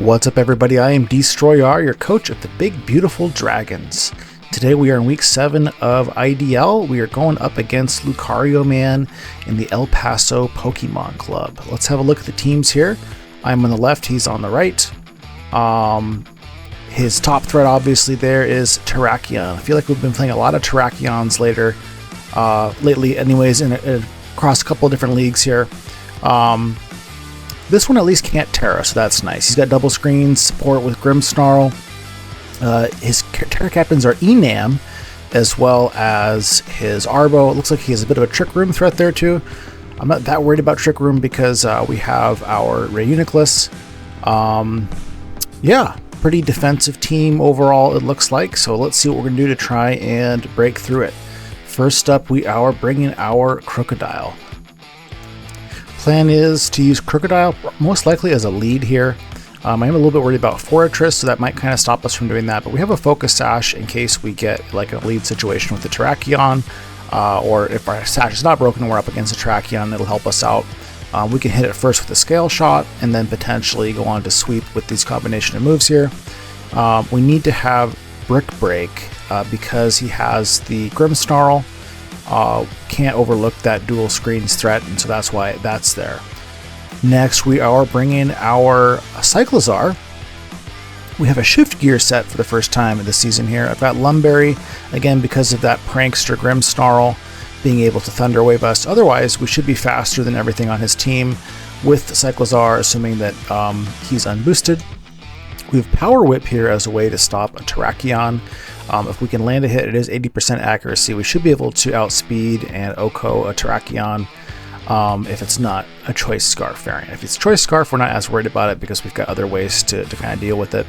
What's up, everybody? I am Destroyer, your coach of the Big Beautiful Dragons. Today we are in week 7 of IDL. We are going up against Lucario Man in the El Paso Pokemon Club. Let's have a look at the teams here. I'm on the left, he's on the right. His top threat obviously there is Terrakion. I feel like we've been playing a lot of Terrakions lately anyways, across a couple of different leagues here. This one at least can't Tera, so that's nice. He's got double screen support with Grimmsnarl. His Tera captains are Enam, as well as his Arbo. It looks like he has a bit of a Trick Room threat there too. I'm not that worried about Trick Room because we have our REUNICLUS. Yeah, pretty defensive team overall it looks like. So let's see what we're going to do to try and break through it. First up, we are bringing our Crocodile. Plan is to use Crocodile most likely as a lead here. I am a little bit worried about Fortress, so that might kind of stop us from doing that, but we have a Focus Sash in case we get like a lead situation with the Terrakion, or if our Sash is not broken and we're up against a Terrakion, it'll help us out. We can hit it first with a Scale Shot and then potentially go on to Sweep with these combination of moves here. We need to have Brick Break because he has the Grimmsnarl. Can't overlook that dual screens threat, and so that's why that's there. Next, we are bringing our Cyclizar. We have a Shift Gear set for the first time in the season here. I've got Lumberry, again because of that Prankster Grimmsnarl being able to Thunder Wave us. Otherwise, we should be faster than everything on his team with Cyclizar, assuming that he's unboosted. We have Power Whip here as a way to stop a Terrakion. If we can land a hit, it is 80% accuracy. We should be able to outspeed and OHKO a Terrakion if it's not a Choice Scarf variant. If it's Choice Scarf, we're not as worried about it because we've got other ways to kind of deal with it.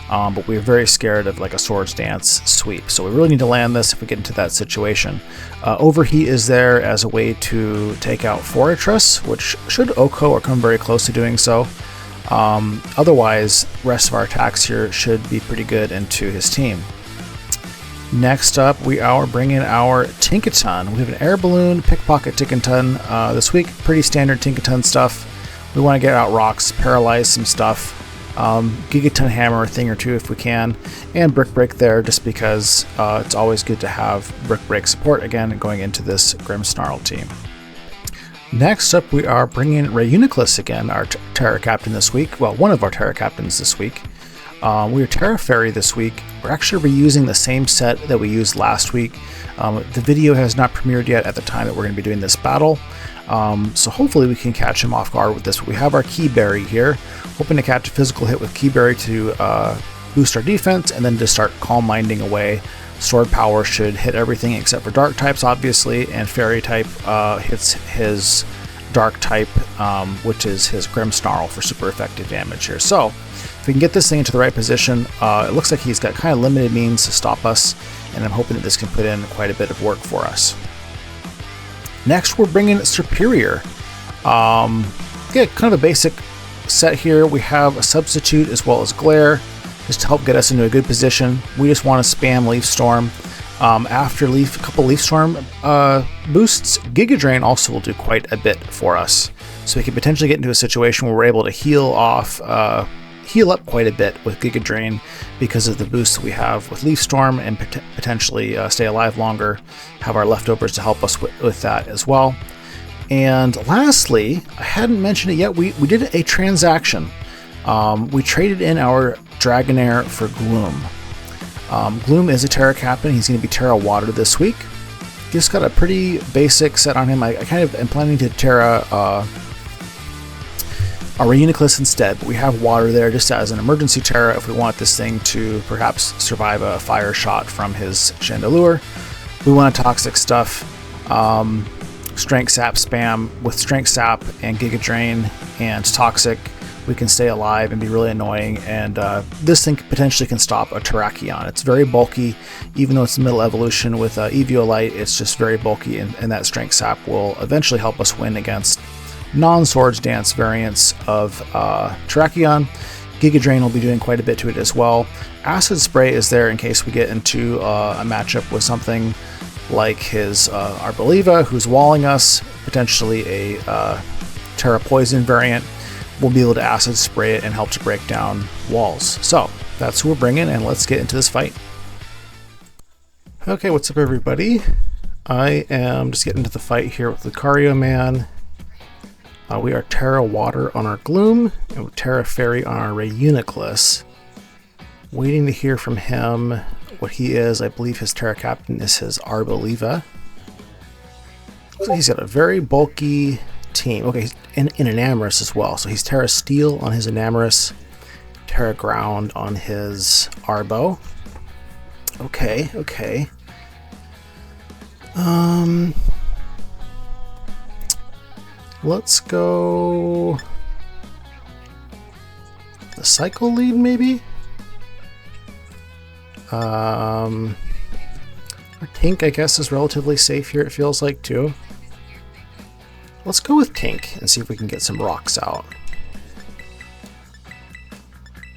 But we're very scared of like a Swords Dance sweep. So we really need to land this if we get into that situation. Overheat is there as a way to take out Fortress, which should OHKO or come very close to doing so. Otherwise, rest of our attacks here should be pretty good into his team. Next up, we are bringing our Tinkaton. We have an Air Balloon, Pickpocket Tinkaton this week. Pretty standard Tinkaton stuff. We want to get out rocks, paralyze some stuff, Gigaton Hammer a thing or two if we can, and Brick Break there just because it's always good to have Brick Break support again going into this Grimmsnarl team. Next up, we are bringing REUNICLUS again, our Tera captain this week. Well, one of our Tera captains this week. We are Tera Fairy this week. We're actually reusing the same set that we used last week. The video has not premiered yet at the time that we're going to be doing this battle. So hopefully we can catch him off guard with this. We have our Keyberry here, hoping to catch a physical hit with Keyberry to boost our defense and then to start Calm Minding away. Sword Power should hit everything except for Dark types, obviously, and Fairy type hits his Dark type, which is his Grimmsnarl for super effective damage here. So if we can get this thing into the right position, it looks like he's got kind of limited means to stop us, and I'm hoping that this can put in quite a bit of work for us. Next, we're bringing Superior. Kind of a basic set here. We have a Substitute as well as Glare, just to help get us into a good position. We just want to spam Leaf Storm. After a couple Leaf Storm boosts, Giga Drain also will do quite a bit for us. So we can potentially get into a situation where we're able to heal up quite a bit with Giga Drain because of the boost that we have with Leaf Storm, and potentially stay alive longer, have our leftovers to help us with that as well. And lastly, I hadn't mentioned it yet, we did a transaction. We traded in our Dragonair for Gloom. Gloom is a Tera captain. He's going to be Tera Water this week. Just got a pretty basic set on him. I kind of am planning to Tera a REUNICLUS instead, but we have Water there just as an emergency Tera if we want this thing to perhaps survive a fire shot from his Chandelure. We want a Toxic stuff. Strength Sap spam with Strength Sap and Giga Drain and Toxic. We can stay alive and be really annoying, and this thing potentially can stop a Terrakion. It's very bulky, even though it's middle evolution with Eviolite, it's just very bulky, and that Strength Sap will eventually help us win against non-Swords Dance variants of Terrakion. Giga Drain will be doing quite a bit to it as well. Acid Spray is there in case we get into a matchup with something like his Arboliva, who's walling us, potentially a Terra Poison variant. we'll be able to acid spray it and help to break down walls. So that's who we're bringing, and let's get into this fight. Okay, what's up everybody? I am just getting into the fight here with Lucario Man. We are Tera Water on our Gloom, and with Tera Fairy on our REUNICLUS. Waiting to hear from him what he is. I believe his Tera Captain is his Arboliva. Looks like he's got a very bulky team. Okay, he's in Enamorus as well. So he's Tera Steel on his Enamorus, Tera Ground on his Arbo. Okay, okay. Let's go the Cycle lead maybe? Our Tink, I guess, is relatively safe here, it feels like, too. Let's go with Tink and see if we can get some rocks out.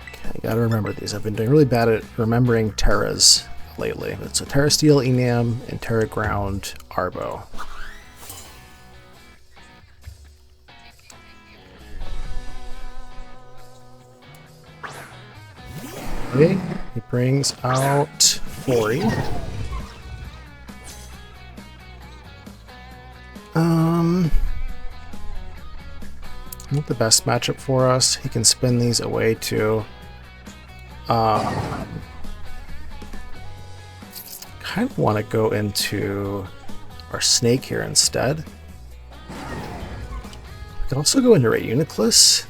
Okay, gotta remember these. I've been doing really bad at remembering Teras lately. So Tera Steel, Enam, and Tera Ground, Arbo. Okay, he brings out 40. Not the best matchup for us. He can spin these away too. Kind of want to go into our Snake here instead. We can also go into REUNICLUS,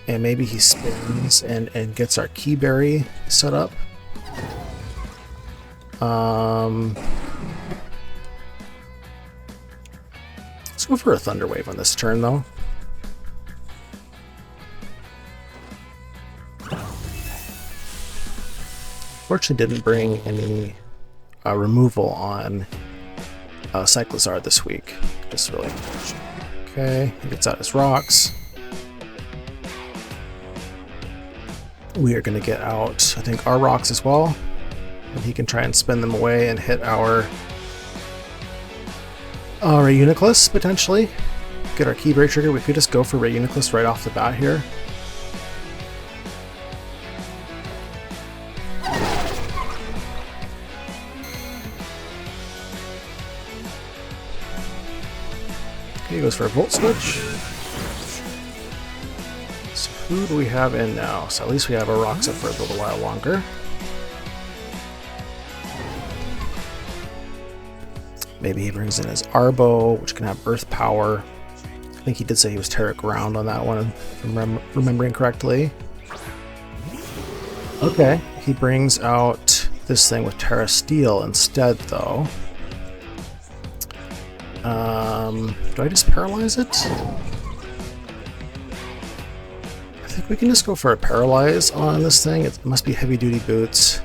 and maybe he spins and gets our Keyberry set up. Let's go for a Thunder Wave on this turn though. Fortunately didn't bring any removal on Cyclizar this week. Just really unfortunate. Okay, he gets out his rocks. We are going to get out, I think, our rocks as well. And he can try and spin them away and hit our REUNICLUS, potentially. Get our Keyberry trigger. We could just go for REUNICLUS right off the bat here. He goes for a Volt Switch. So who do we have in now? So at least we have our rocks up for a little while longer. Maybe he brings in his Arbo, which can have Earth Power. I think he did say he was Tera Ground on that one, if I'm remembering correctly. Okay, he brings out this thing with Tera Steel instead, though. Do I just paralyze it? I think we can just go for a paralyze on this thing. It must be heavy duty boots.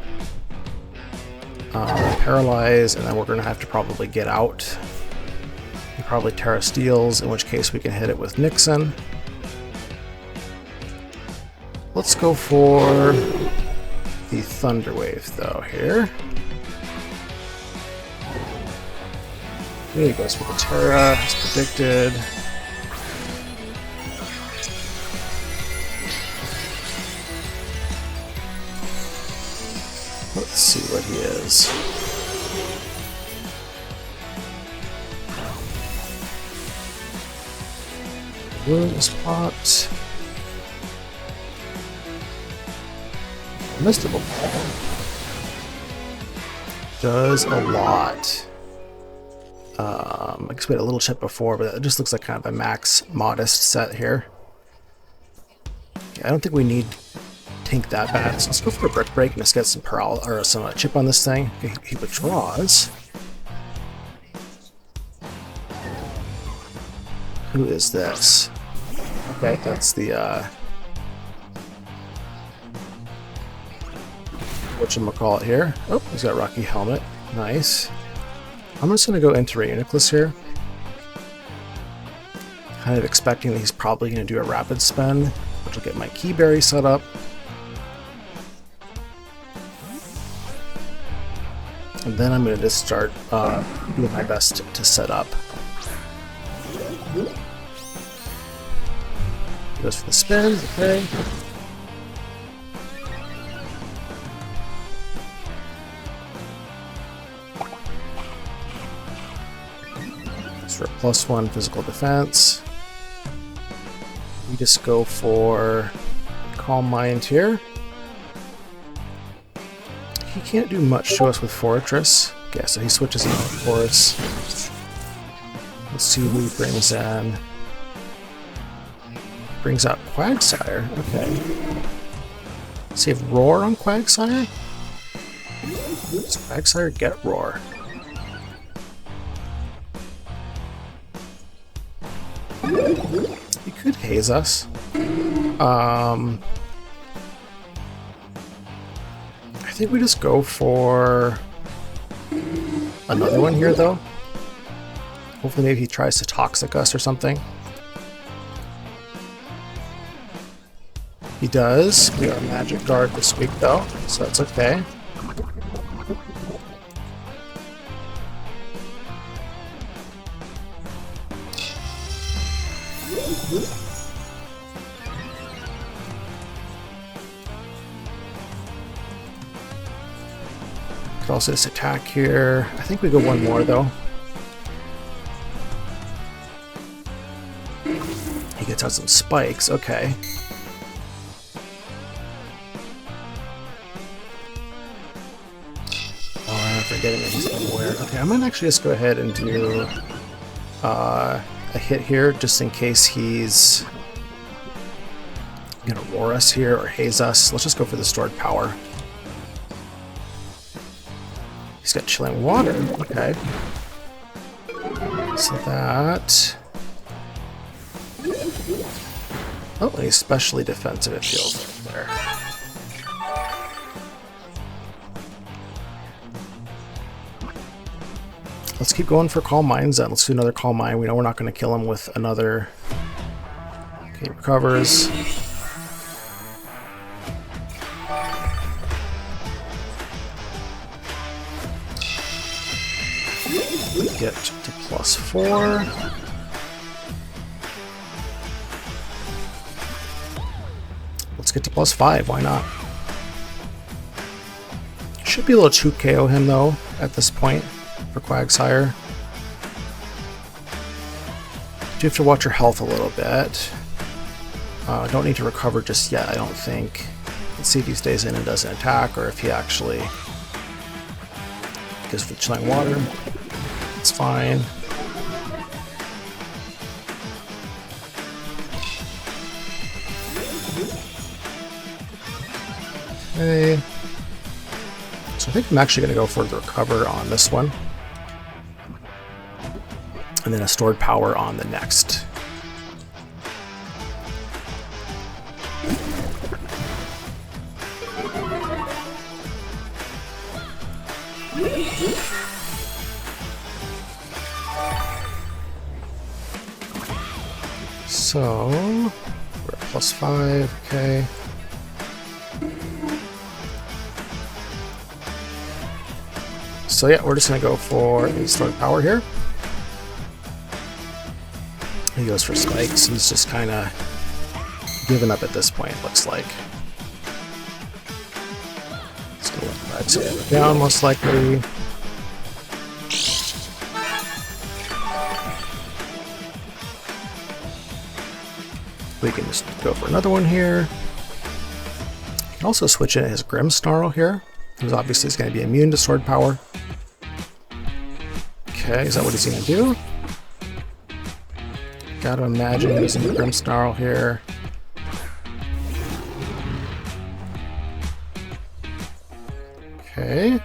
Paralyze, and then we're going to have to probably get out. And probably Tera Steels, in which case we can hit it with Nixon. Let's go for the Thunder Wave though here. He goes for the Tera, as predicted. Let's see what he is. Wound is popped. Mystical Ball does a lot. I guess we had a little chip before, but it just looks like kind of a max modest set here. Okay, I don't think we need Tink that bad, so let's go for a Brick Break and let's get some some chip on this thing. Okay, he withdraws. Who is this? Okay, that's the whatchamacallit here. Oh, he's got Rocky Helmet. Nice. I'm just going to go into REUNICLUS here. Kind of expecting that he's probably going to do a Rapid Spin, which will get my Keyberry set up. And then I'm going to just start doing my best to set up. Goes for the spin, okay. For a +1 physical defense. We just go for Calm Mind here. He can't do much to us with Fortress. Okay, so he switches in, of course. Let's see who he brings in. Brings out Quagsire. Okay. Save Roar on Quagsire? Does Quagsire get Roar? He could haze us. I think we just go for another one here, though. Hopefully maybe he tries to Toxic us or something. He does. We are Magic Guard this week, though, so that's okay. Could also just attack here. I think we go one more, though. He gets out some spikes. Okay. Oh, I'm forgetting that he's unaware. Okay, I'm gonna actually just go ahead and do a hit here, just in case he's gonna roar us here or haze us. Let's just go for the stored power. He's got Chilling Water. Okay. So that. Oh, he's especially defensive, it feels like there. Let's keep going for Calm Minds then. Let's do another Calm Mind. We know we're not going to kill him with another. Okay, he recovers. Get to +4. Let's get to +5, why not? Should be able to 2KO him though at this point for Quagsire. Do have to watch your health a little bit. Don't need to recover just yet, I don't think. Let's see if he stays in and doesn't attack, or if he actually goes for Chilling Water. It's fine. Okay. So I think I'm actually going to go for the recover on this one. And then a stored power on the next. So, we're at +5, okay. So yeah, we're just gonna go for a stored power here. He goes for spikes. He's just kind of given up at this point, looks like. He's gonna let that down, most likely. We can just go for another one here. We can also switch in his Grimmsnarl here, because obviously he's going to be immune to sword power. Okay, is that what he's going to do? Gotta imagine using the Grimmsnarl here. Okay.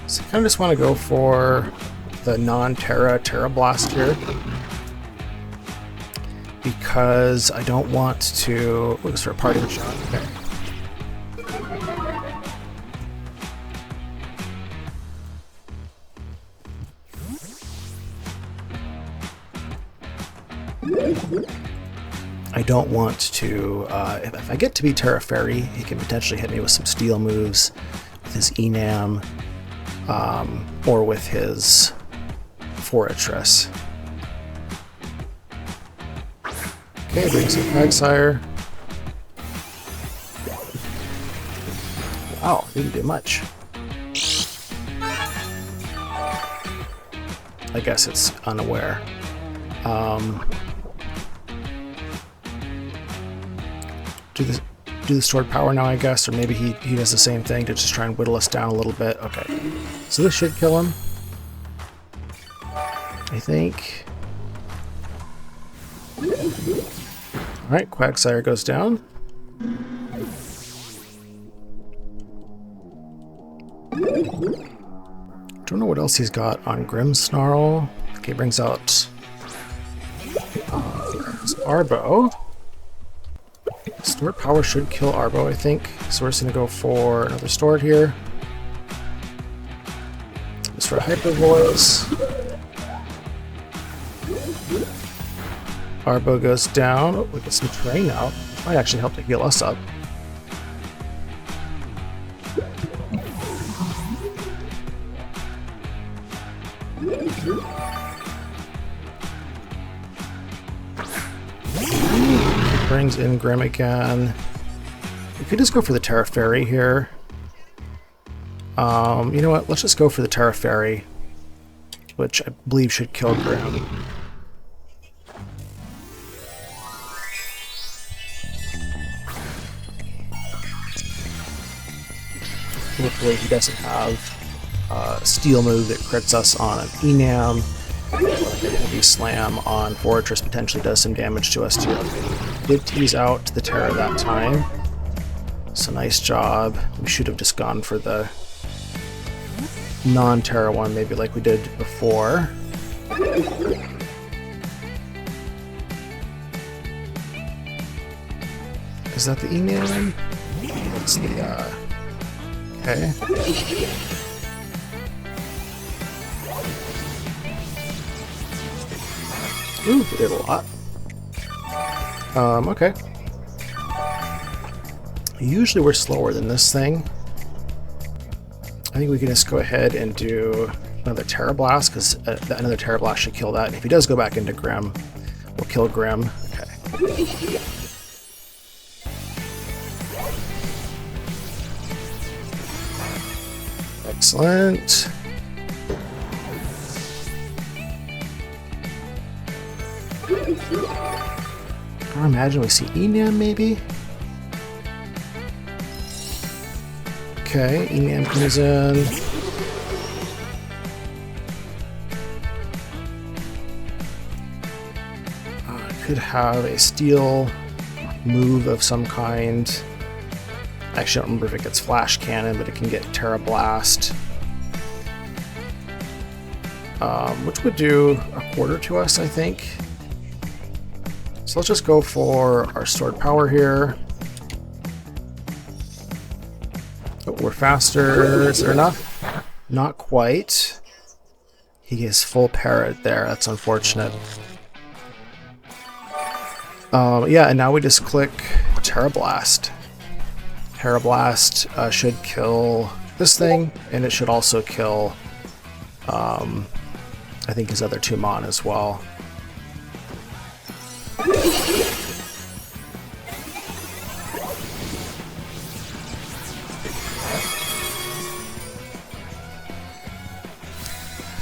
So I kind of just want to go for the non-Tera Tera Blast here, because I don't want to. Looks for a party shot. Okay. I don't want to. If I get to be Tera Fairy, he can potentially hit me with some steel moves with his Enam, or with his Fortress. Okay, brings in Quagsire. Wow, didn't do much. I guess it's unaware. Do the stored power now, I guess, or maybe he does the same thing to just try and whittle us down a little bit. Okay, so this should kill him, I think. Alright, Quagsire goes down. Don't know what else he's got on Grimmsnarl. Okay, brings out Arbo. Stored power should kill Arbo, I think. So we're just going to go for another stored here. Just for Hyper Voice. Arbo goes down. Oh, we get some terrain out. Might actually help to heal us up. Brings in Grimm again. We could just go for the Tera Fairy here. You know what? Let's just go for the Tera Fairy, which I believe should kill Grimm. Hopefully he doesn't have a steel move that crits us on an Enam. A heavy slam on Fortress potentially does some damage to us too. Did tease out the Tera that time. So nice job. We should have just gone for the non-Tera one, maybe like we did before. Is that the Enam? That's the okay. Ooh, we did a lot. Okay. Usually we're slower than this thing. I think we can just go ahead and do another Tera Blast, because another Tera Blast should kill that. And if he does go back into Grimm, we'll kill Grimm. Okay. Excellent. I imagine we see Enam maybe? Okay, Enam comes in. Could have a steel move of some kind. Actually, I don't remember if it gets Flash Cannon, but it can get Tera Blast. Which would do a quarter to us, I think. So let's just go for our stored power here. Oh, we're faster. Is there enough? Not quite. He is full parrot there. That's unfortunate. Yeah, and now we just click Tera Blast. Tera Blast should kill this thing, and it should also kill, I think, his other two Mon as well.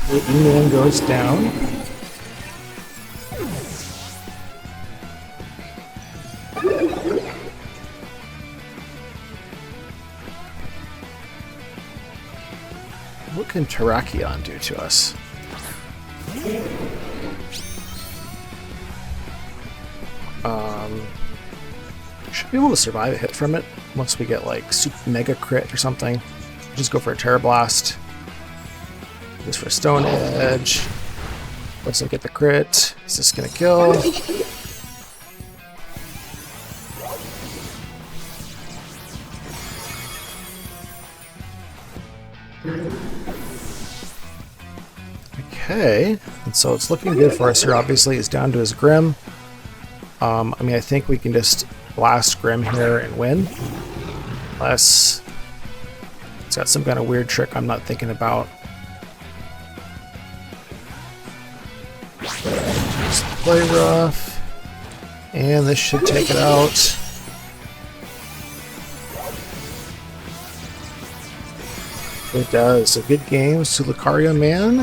The Enam goes down. What can Terrakion do to us? Should be able to survive a hit from it once we get like super mega crit or something. Just go for a Tera Blast. Just for Stone Edge. Doesn't get the crit. Is this gonna kill? Okay, and so it's looking good for us here. Obviously, it's down to his Grimm. I mean, I think we can just blast Grimm here and win. Unless it's got some kind of weird trick I'm not thinking about. Just play rough. And this should take it out. It does. So good games to Lucario Man.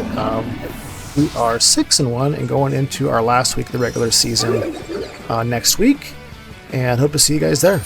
We are 6-1 and going into our last week of the regular season next week. And hope to see you guys there.